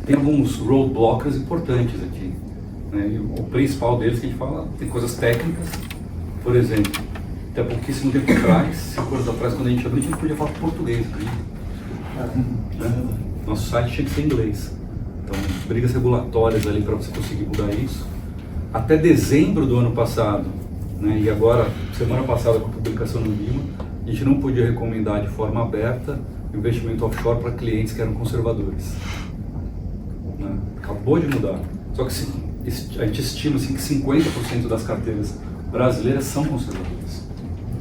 tem alguns roadblockers importantes aqui, né? E o principal deles que a gente fala, tem coisas técnicas, por exemplo, até pouquíssimo tempo atrás, 5 anos atrás, quando a gente não podia falar português, né? Nosso site tinha que ser em inglês. Então, brigas regulatórias ali para você conseguir mudar isso. Até dezembro do ano passado, né, e agora, semana passada com a publicação no Lima, a gente não podia recomendar de forma aberta investimento offshore para clientes que eram conservadores. Né? Acabou de mudar. Só que a gente estima assim, que 50% das carteiras brasileiras são conservadoras.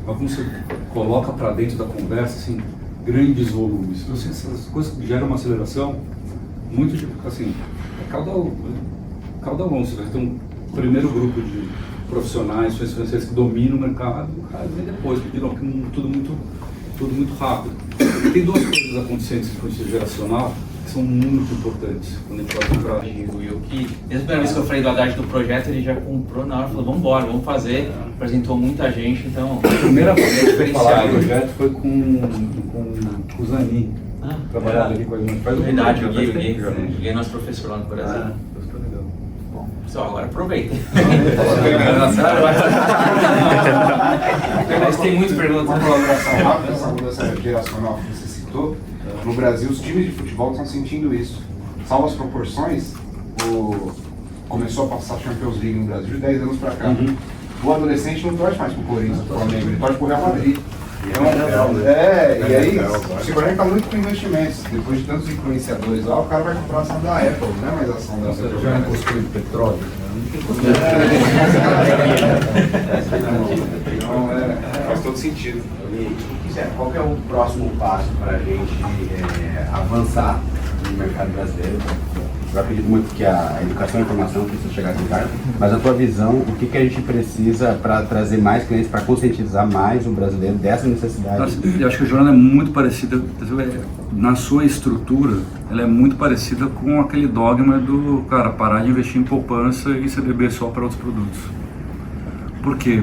Mas como você coloca para dentro da conversa, assim, grandes volumes, então, assim, essas coisas geram uma aceleração muito tipo assim, é caudal, você vai ter um primeiro grupo de profissionais, financeiros que dominam o mercado, o cara vem depois, porque tudo muito rápido. E tem duas coisas acontecendo nesse processo geracional que são muito importantes quando a gente vai comprar. O Yuki, desde a primeira vez que eu falei do Haddad do projeto, ele já comprou na hora, falou, vamos embora, vamos fazer, apresentou muita gente, então... A primeira vez que eu falar do projeto foi com o Zanin, trabalhando ali com a gente. Verdade, o Gui é nosso professor lá no Brasil. Bom, pessoal, agora aproveitem. Mas tem muitas perguntas. Uma colaboração rápida, essa mudança geracional que você citou. No Brasil, os times de futebol estão sentindo isso. Salvo as proporções, começou a passar Champions League no Brasil de 10 anos para cá. O adolescente não torce mais pro Corinthians, pro Flamengo, ele torce pro Real Madrid. Então, e aí, o Silverman está muito com investimentos. Depois de tantos influenciadores lá, o cara vai comprar a ação da Apple, não é mais a ação da Apple. Já encostou em petróleo. Então, faz todo sentido. Qual que é o próximo passo para a gente avançar no mercado brasileiro? Eu acredito muito que a educação e a informação precisa chegar aqui em casa, mas a tua visão, o que a gente precisa para trazer mais clientes, para conscientizar mais o brasileiro dessa necessidade? Eu acho que a jornada é muito parecida, na sua estrutura, ela é muito parecida com aquele dogma do cara parar de investir em poupança e CDB só para outros produtos. Por quê?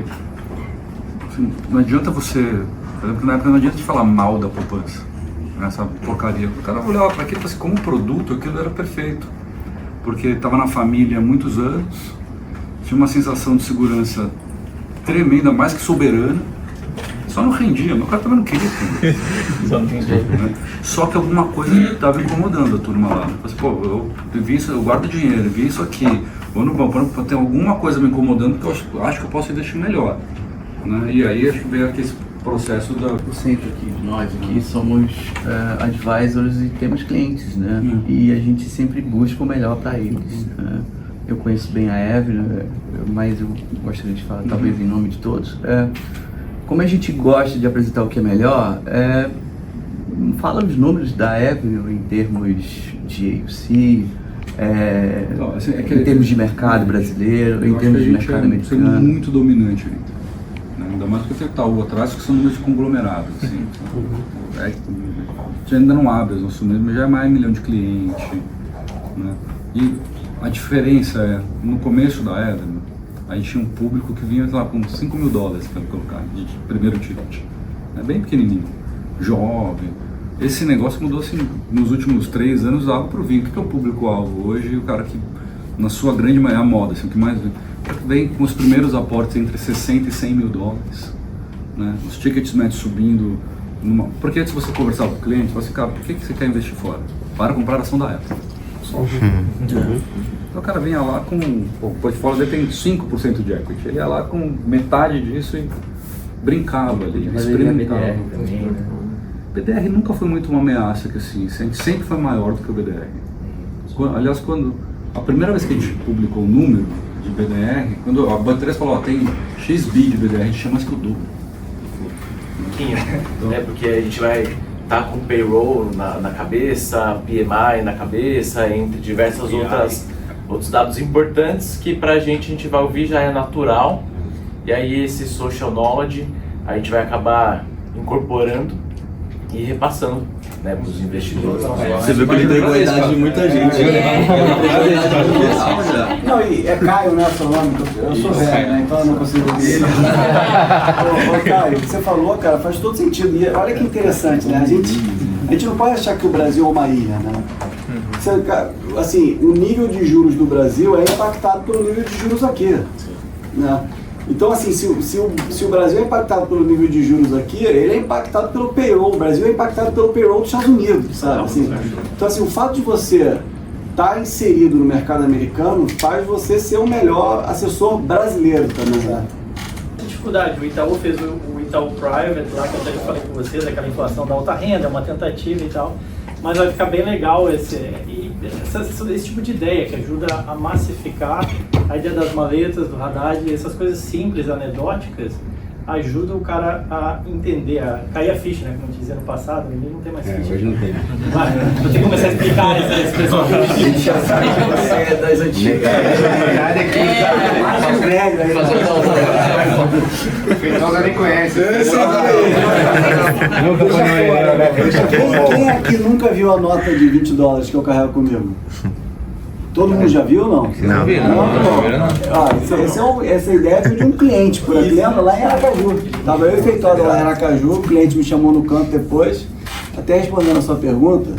Assim, não adianta você, por exemplo, na época não adianta te falar mal da poupança, essa porcaria. O cara olhava para aquilo e falava assim, como produto aquilo era perfeito, porque estava na família há muitos anos, tinha uma sensação de segurança tremenda, mais que soberana, só não rendia, mas o cara também não queria render. Só não tem jeito, né? Só que alguma coisa estava incomodando a turma lá. Mas, pô, eu vi isso, eu guardo dinheiro, eu vi isso aqui, vou no banco, tem alguma coisa me incomodando que eu acho que eu posso investir melhor. Né? E aí acho que veio aqui esse processo da... O centro aqui, nós aqui somos advisors e temos clientes, né? E a gente sempre busca o melhor para eles. Né? Eu conheço bem a Avenue, mas eu gostaria de falar talvez em nome de todos. Como a gente gosta de apresentar o que é melhor, fala os números da Avenue em termos de AUC, Não, assim, em termos de mercado brasileiro, em termos de mercado americano. É muito dominante ainda. Né? Ainda mais porque tem o Itaú atrás, que são números de conglomerados. Assim. A gente ainda não abre os nossos números, mas já é mais 1 milhão de clientes. Né? E a diferença é, no começo da Avenue, a gente tinha um público que vinha lá com $5 mil para colocar de primeiro ticket. É bem pequenininho, jovem. Esse negócio mudou assim nos últimos 3 anos, algo para o vinho. O que é o público-alvo hoje? O cara que, na sua grande maioria, a moda, assim, o que mais vem com os primeiros aportes entre 60 e 100 mil dólares. Né? Os tickets médios subindo. Porque antes você conversava com o cliente, você fala assim, cara, por que você quer investir fora? Para comprar a ação da Apple. Então o cara vinha lá com, o portfólio dele tem 5% de equity, ele ia lá com metade disso e brincava ali, experimentava. O BDR nunca foi muito uma ameaça, que assim, a gente sempre foi maior do que o BDR. Aliás, quando a primeira vez que a gente publicou o número de BDR, quando a B3 falou, tem X bi de BDR, a gente chama mais que o dobro. Né? Porque a gente vai estar com payroll na cabeça, PMI na cabeça, entre diversas outros dados importantes que pra a gente vai ouvir, já é natural. E aí esse social knowledge a gente vai acabar incorporando e repassando, né, para os investidores. Você viu que ele entregou a idade de muita gente. Não, e é Caio, né, seu nome? Eu sou velho, né, então eu não consigo ouvir. Ô, Caio, o que você falou, cara, faz todo sentido. E olha que interessante, né? A gente não pode achar que o Brasil é uma ilha, né? Assim, o nível de juros do Brasil é impactado pelo nível de juros aqui. Né? Então, assim, se o Brasil é impactado pelo nível de juros aqui, ele é impactado pelo payroll. O Brasil é impactado pelo payroll dos Estados Unidos, sabe? Assim, então, assim, o fato de você estar inserido no mercado americano faz você ser o melhor assessor brasileiro também, né? Dificuldade, o Itaú fez o Itaú Private lá, que eu até falei com vocês, aquela inflação da alta renda, uma tentativa e tal, mas vai ficar bem legal esse tipo de ideia que ajuda a massificar a ideia das maletas, do Haddad, essas coisas simples, anedóticas, ajuda o cara a entender, a cair a ficha, né? Como eu dizia no passado, ninguém não tem mais ficha. Hoje não tem. Vou ter que começar a explicar essa expressão. A gente já sabe que você é das antigas. Feitosa nem conhece. Quem aqui nunca viu a nota de $20 que eu carrego comigo? Todo mundo já viu ou não? Essa ideia foi de um cliente, por exemplo, lembra? Lá em Aracaju. Tava eu e Feitosa lá em Aracaju, o cliente me chamou no canto depois, até respondendo a sua pergunta,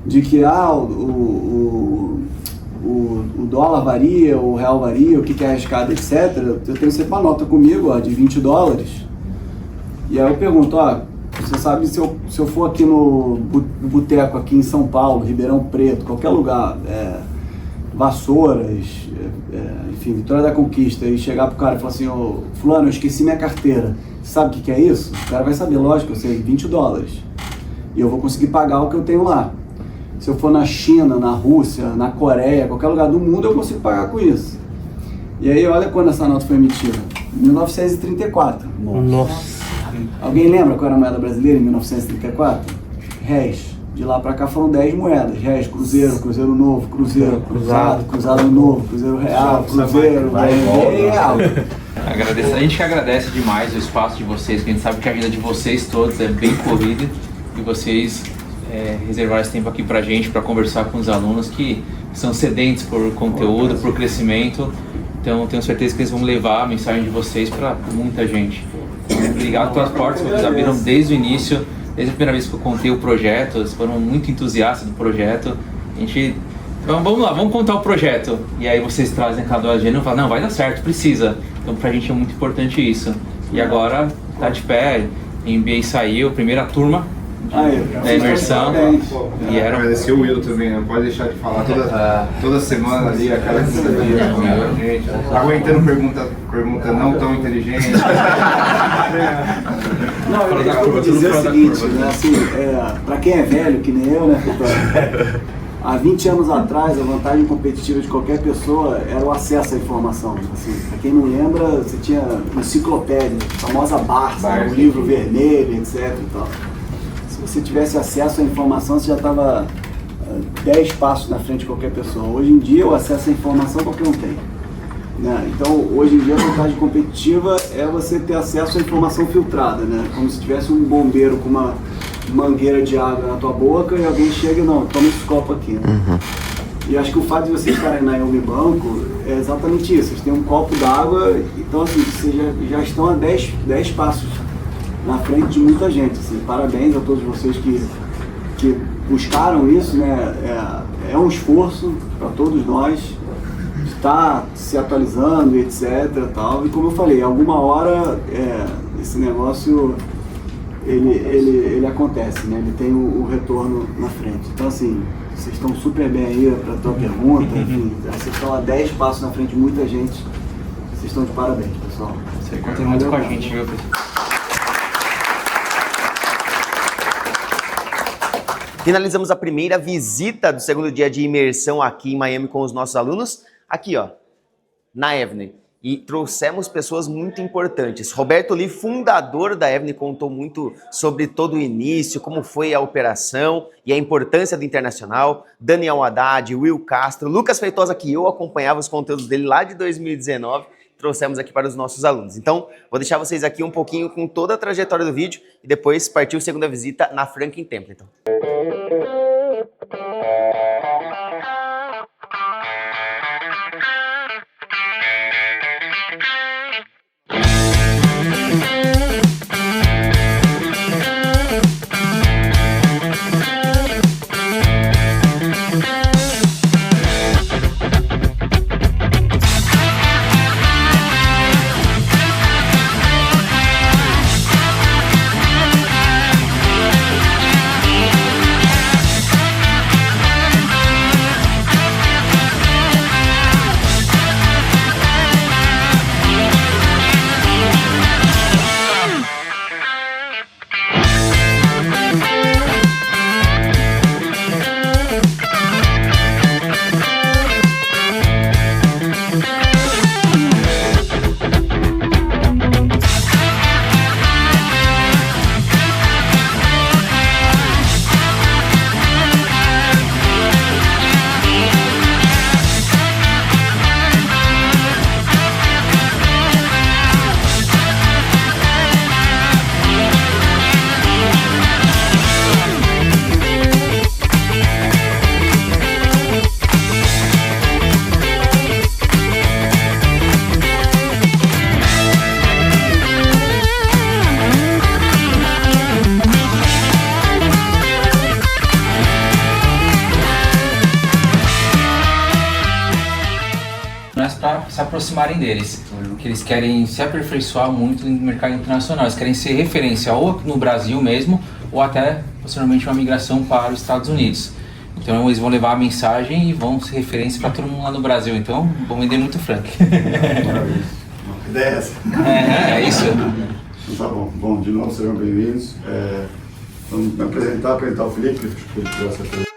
de que o dólar varia, o real varia, o que é arriscado, etc. Eu tenho sempre uma nota comigo, ó, de $20. E aí eu pergunto, você sabe, se eu for aqui no boteco aqui em São Paulo, Ribeirão Preto, qualquer lugar, Vassouras, enfim, Vitória da Conquista, e chegar pro cara e falar assim, fulano, eu esqueci minha carteira, sabe o que é isso? O cara vai saber, lógico, eu sei, $20. E eu vou conseguir pagar o que eu tenho lá. Se eu for na China, na Rússia, na Coreia, qualquer lugar do mundo, eu consigo pagar com isso. E aí, olha quando essa nota foi emitida. 1934. Nossa. Alguém lembra qual era a moeda brasileira em 1934? Réis. De lá pra cá foram 10 moedas. Réis, cruzeiro, cruzeiro novo, cruzeiro, cruzado, cruzado novo, cruzeiro real, cruzeiro, real. A gente que agradece demais o espaço de vocês, que a gente sabe que a vida de vocês todos é bem corrida e vocês reservaram esse tempo aqui pra gente, para conversar com os alunos que são sedentes por conteúdo, por crescimento. Então tenho certeza que eles vão levar a mensagem de vocês para muita gente. Então, obrigado pelas portas que vocês abriram desde o início. Desde a primeira vez que eu contei o projeto, eles foram muito entusiastas do projeto. A gente, então, vamos lá, vamos contar o projeto. E aí vocês trazem cada agenda e falam, não, vai dar certo, precisa. Então pra gente é muito importante isso. E agora tá de pé, MBA saiu, primeira turma da imersão. E era agradecer o Will também, não pode deixar de falar toda semana ali, a cada 15 dias com a gente, aguentando pergunta não tão inteligente. Não, eu vou dizer o seguinte, né, assim, para quem é velho, que nem eu, né, há 20 anos atrás, a vantagem competitiva de qualquer pessoa era o acesso à informação. Assim, para quem não lembra, você tinha enciclopédia, a famosa Barça, o livro vermelho, etc. E tal. Se você tivesse acesso à informação, você já estava 10 passos na frente de qualquer pessoa. Hoje em dia, o acesso à informação qualquer um tem. Né? Então, hoje em dia, a vantagem competitiva é você ter acesso à informação filtrada, né? Como se tivesse um bombeiro com uma mangueira de água na tua boca e alguém chega e não, toma esse copo aqui. Né? E acho que o fato de vocês estarem na Yomi Banco é exatamente isso. Vocês têm um copo d'água, então assim, vocês já estão a 10 passos na frente de muita gente. Assim. Parabéns a todos vocês que buscaram isso, né? É um esforço para todos nós de estar se atualizando, etc. Tal. E como eu falei, alguma hora esse negócio ele acontece, né? Ele tem o retorno na frente. Então assim, vocês estão super bem aí para a tua pergunta, enfim, vocês estão a 10 passos na frente de muita gente. Vocês estão de parabéns, pessoal. Você conta muito com a gente, viu, pessoal? Finalizamos a primeira visita do segundo dia de imersão aqui em Miami com os nossos alunos, aqui ó, na Avenue. E trouxemos pessoas muito importantes. Roberto Lee, fundador da Avenue, contou muito sobre todo o início, como foi a operação e a importância do internacional. Daniel Haddad, Will Castro, Lucas Feitosa, que eu acompanhava os conteúdos dele lá de 2019, trouxemos aqui para os nossos alunos. Então, vou deixar vocês aqui um pouquinho com toda a trajetória do vídeo e depois partiu a segunda visita na Franklin Templeton. para se aproximarem deles, que eles querem se aperfeiçoar muito no mercado internacional, eles querem ser referência ou no Brasil mesmo, ou até posteriormente uma migração para os Estados Unidos. Então eles vão levar a mensagem e vão ser referência para todo mundo lá no Brasil, então vão vender muito Frank. A ideia é essa. É isso. Então tá bom. Bom, de novo, sejam bem-vindos. Vamos me apresentar o Felipe, que ele tirou essa pergunta.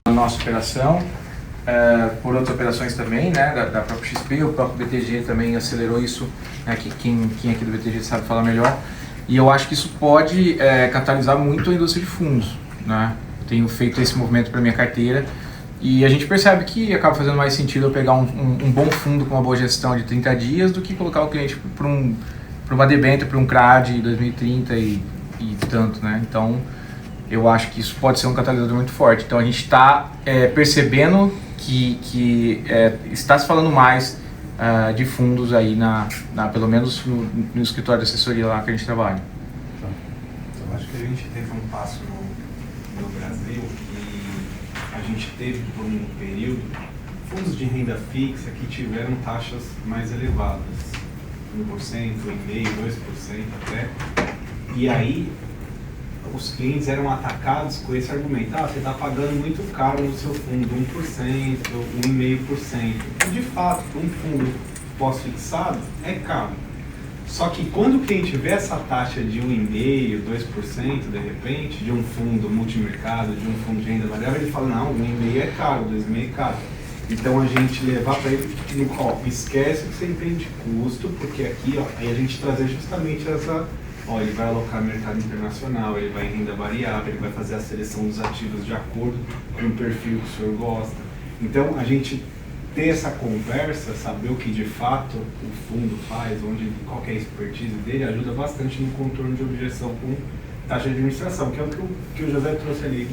Nossa operação, por outras operações também, né, da própria XP, o próprio BTG também acelerou isso, né, que quem aqui do BTG sabe falar melhor, e eu acho que isso pode catalisar muito a indústria de fundos, né. Eu tenho feito esse movimento para minha carteira e a gente percebe que acaba fazendo mais sentido eu pegar um bom fundo com uma boa gestão de 30 dias do que colocar o cliente para uma debênture, para um CRAD 2030 e tanto, né, então eu acho que isso pode ser um catalisador muito forte. Então a gente está percebendo que está se falando mais de fundos aí, pelo menos no escritório de assessoria lá que a gente trabalha. Eu acho que a gente teve um passo no Brasil e a gente teve por um período fundos de renda fixa que tiveram taxas mais elevadas, 1%, 1,5%, 2% até, e aí os clientes eram atacados com esse argumento: você está pagando muito caro no seu fundo, 1%, 1,5%. De fato, um fundo pós-fixado é caro. Só que quando o cliente vê essa taxa de 1,5%, 2% de repente, de um fundo multimercado, de um fundo de renda variável, ele fala: não, 1,5% é caro, 2,5% é caro. Então a gente levar para ele, esquece o que você entende de custo, porque aqui, aí a gente trazer justamente essa... ele vai alocar no mercado internacional, ele vai em renda variável, ele vai fazer a seleção dos ativos de acordo com o perfil que o senhor gosta. Então, a gente ter essa conversa, saber o que de fato o fundo faz, qual que é a expertise dele, ajuda bastante no contorno de objeção com taxa de administração, que é o que o José trouxe ali.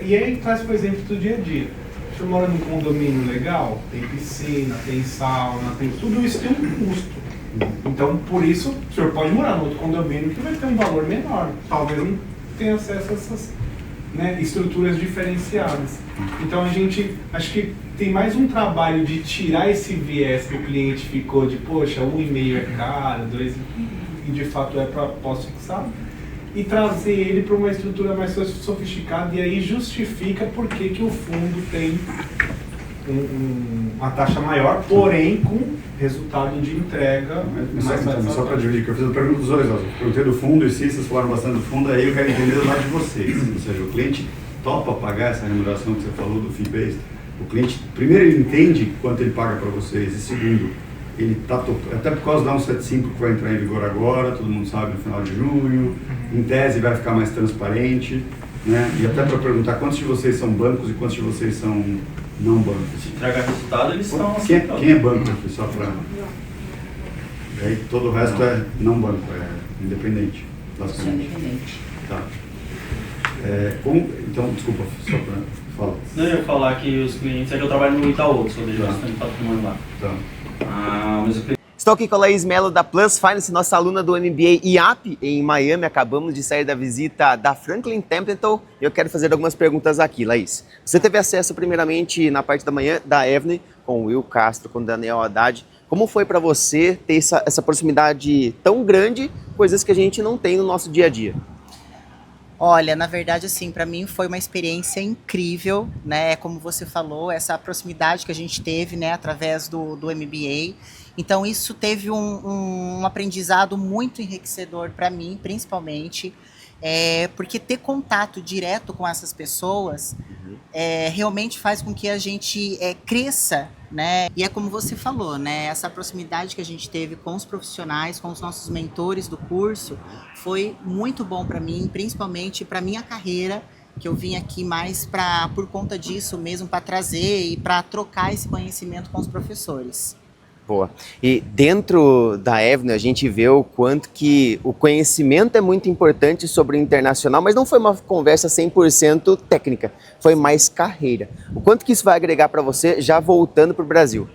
E aí traz, por exemplo, do dia a dia. O senhor mora num condomínio legal, tem piscina, tem sauna, tudo isso tem um custo. Então, por isso, o senhor pode morar no outro condomínio que vai ter um valor menor. Talvez não tenha acesso a essas, né, estruturas diferenciadas. Então, a gente, acho que tem mais um trabalho de tirar esse viés que o cliente ficou de, poxa, 1,5% é caro, 2%, e de fato é para pós-fixado, e trazer ele para uma estrutura mais sofisticada, e aí justifica por que o fundo tem uma taxa maior, porém com resultado de entrega mais só para dividir, que eu fiz a pergunta dos dois, eu perguntei do fundo e vocês falaram bastante do fundo, aí eu quero entender do lado de vocês. Ou seja, o cliente topa pagar essa remuneração que você falou do fee-based? O cliente, primeiro, ele entende quanto ele paga para vocês, e segundo, ele está topando, até por causa da 175 que vai entrar em vigor agora, todo mundo sabe, no final de junho, em tese vai ficar mais transparente, né? E até para perguntar quantos de vocês são bancos e quantos de vocês são não bancos. Se entregar resultado, eles estão quem é banco, só para... Aí todo o resto é não banco, é independente, basicamente. Independente. Tá. Então, desculpa, só para falar. Não, eu ia falar que os clientes, é que eu trabalho no Itaú, sou de gestão de patrimônio lá. Tá. Mas o cliente Estou aqui com a Laís Mello da Plus Finance, nossa aluna do MBA IAP em Miami. Acabamos de sair da visita da Franklin Templeton e eu quero fazer algumas perguntas aqui, Laís. Você teve acesso primeiramente na parte da manhã da Avenue com o Will Castro, com o Daniel Haddad. Como foi para você ter essa proximidade tão grande, coisas que a gente não tem no nosso dia a dia? Olha, na verdade, assim, para mim foi uma experiência incrível, né? Como você falou, essa proximidade que a gente teve, né, através do MBA. Então, isso teve um aprendizado muito enriquecedor para mim, principalmente, porque ter contato direto com essas pessoas realmente faz com que a gente cresça, né? E é como você falou, né? Essa proximidade que a gente teve com os profissionais, com os nossos mentores do curso, foi muito bom para mim, principalmente para minha carreira, que eu vim aqui mais por conta disso mesmo, para trazer e para trocar esse conhecimento com os professores. Boa. E dentro da Avenue a gente vê o quanto que o conhecimento é muito importante sobre o internacional, mas não foi uma conversa 100% técnica, foi mais carreira. O quanto que isso vai agregar para você já voltando para o Brasil?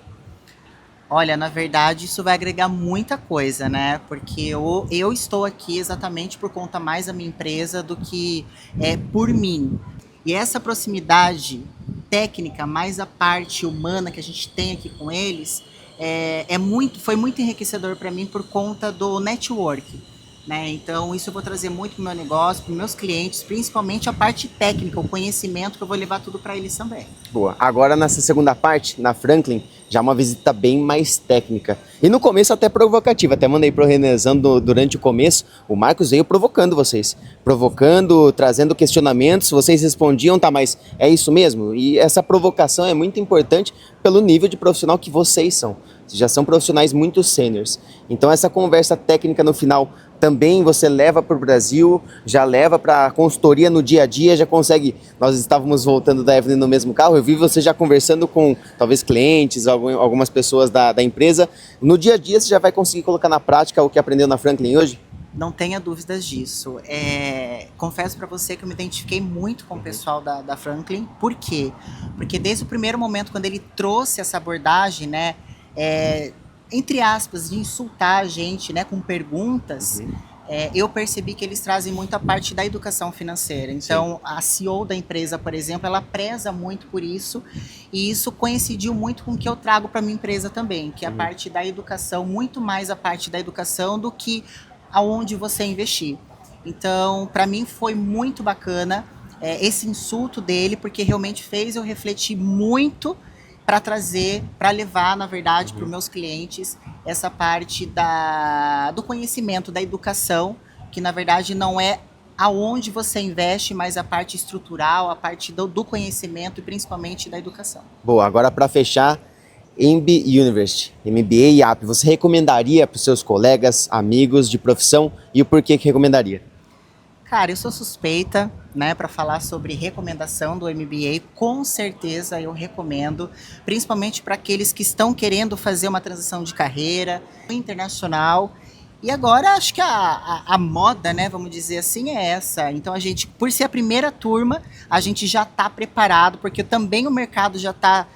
Olha, na verdade isso vai agregar muita coisa, né? Porque eu estou aqui exatamente por conta mais da minha empresa do que por mim. E essa proximidade técnica, mais a parte humana que a gente tem aqui com eles, foi muito enriquecedor para mim por conta do network, né? Então isso eu vou trazer muito para o meu negócio, para os meus clientes, principalmente a parte técnica, o conhecimento, que eu vou levar tudo para eles também. Boa. Agora nessa segunda parte, na Franklin, já uma visita bem mais técnica. E no começo até provocativa, até mandei pro Renezão durante o começo, o Marcos veio provocando vocês. Provocando, trazendo questionamentos, vocês respondiam, tá, mas é isso mesmo? E essa provocação é muito importante pelo nível de profissional que vocês são. Já são profissionais muito sêniors. Então essa conversa técnica no final também você leva para o Brasil, já leva para a consultoria no dia a dia, já consegue. Nós estávamos voltando da Evelyn no mesmo carro, eu vi você já conversando com talvez clientes, algumas pessoas da empresa. No dia a dia você já vai conseguir colocar na prática o que aprendeu na Franklin hoje? Não tenha dúvidas disso. Confesso para você que eu me identifiquei muito com o pessoal da Franklin. Por quê? Porque desde o primeiro momento, quando ele trouxe essa abordagem, né, entre aspas, de insultar a gente, né, com perguntas, eu percebi que eles trazem muito a parte da educação financeira. Então, a CEO da empresa, por exemplo, ela preza muito por isso, e isso coincidiu muito com o que eu trago para minha empresa também, que é a parte da educação, muito mais a parte da educação do que aonde você investir. Então, para mim foi muito bacana esse insulto dele, porque realmente fez eu refletir muito para trazer, para levar, na verdade, para os meus clientes essa parte do conhecimento, da educação, que na verdade não é aonde você investe, mas a parte estrutural, a parte do conhecimento e principalmente da educação. Boa, agora para fechar, MB University, MBA e IAP, você recomendaria para os seus colegas, amigos de profissão e o porquê que recomendaria? Cara, eu sou suspeita, né, para falar sobre recomendação do MBA. Com certeza eu recomendo, principalmente para aqueles que estão querendo fazer uma transição de carreira internacional. E agora acho que a moda, né, vamos dizer assim, é essa. Então a gente, por ser a primeira turma, a gente já está preparado, porque também o mercado já está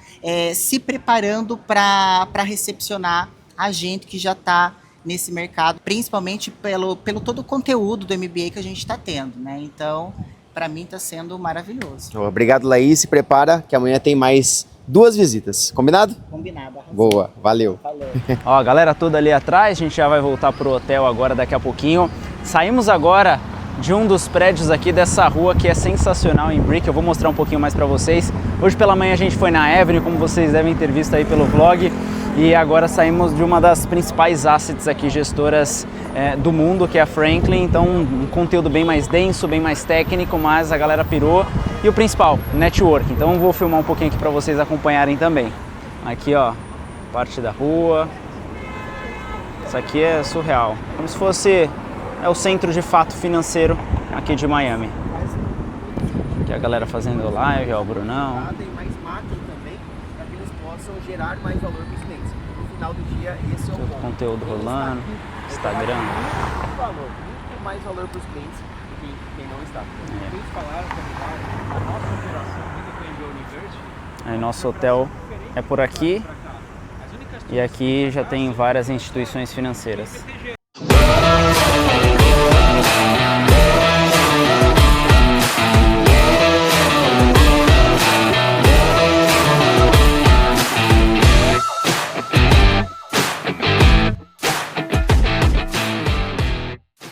se preparando para recepcionar a gente que já está nesse mercado, principalmente pelo todo o conteúdo do MBA que a gente está tendo, né? Então, para mim está sendo maravilhoso. Obrigado, Laís. Se prepara que amanhã tem mais 2 visitas. Combinado? Combinado. Arrasou. Boa, valeu. Falou. Ó, a galera toda ali atrás, a gente já vai voltar pro hotel agora daqui a pouquinho. Saímos agora de um dos prédios aqui dessa rua que é sensacional em Brick. Eu vou mostrar um pouquinho mais para vocês. Hoje pela manhã a gente foi na Avenue, como vocês devem ter visto aí pelo vlog. E agora saímos de uma das principais assets aqui, gestoras do mundo, que é a Franklin. Então um conteúdo bem mais denso, bem mais técnico, mas a galera pirou. E o principal, network. Então vou filmar um pouquinho aqui para vocês acompanharem também. Aqui ó, parte da rua. Isso aqui é surreal. Como se fosse o centro de fato financeiro aqui de Miami. Aqui a galera fazendo live, ó, o Brunão. Tem mais macro também, para que eles possam gerar mais valor para os clientes. No final do dia, esse é o ponto. Conteúdo rolando, Instagram. Muito mais valor para os clientes do que quem não está. Eles falaram que a nossa operação muito com o University. Aí nosso hotel é por aqui. e aqui já tem várias instituições financeiras.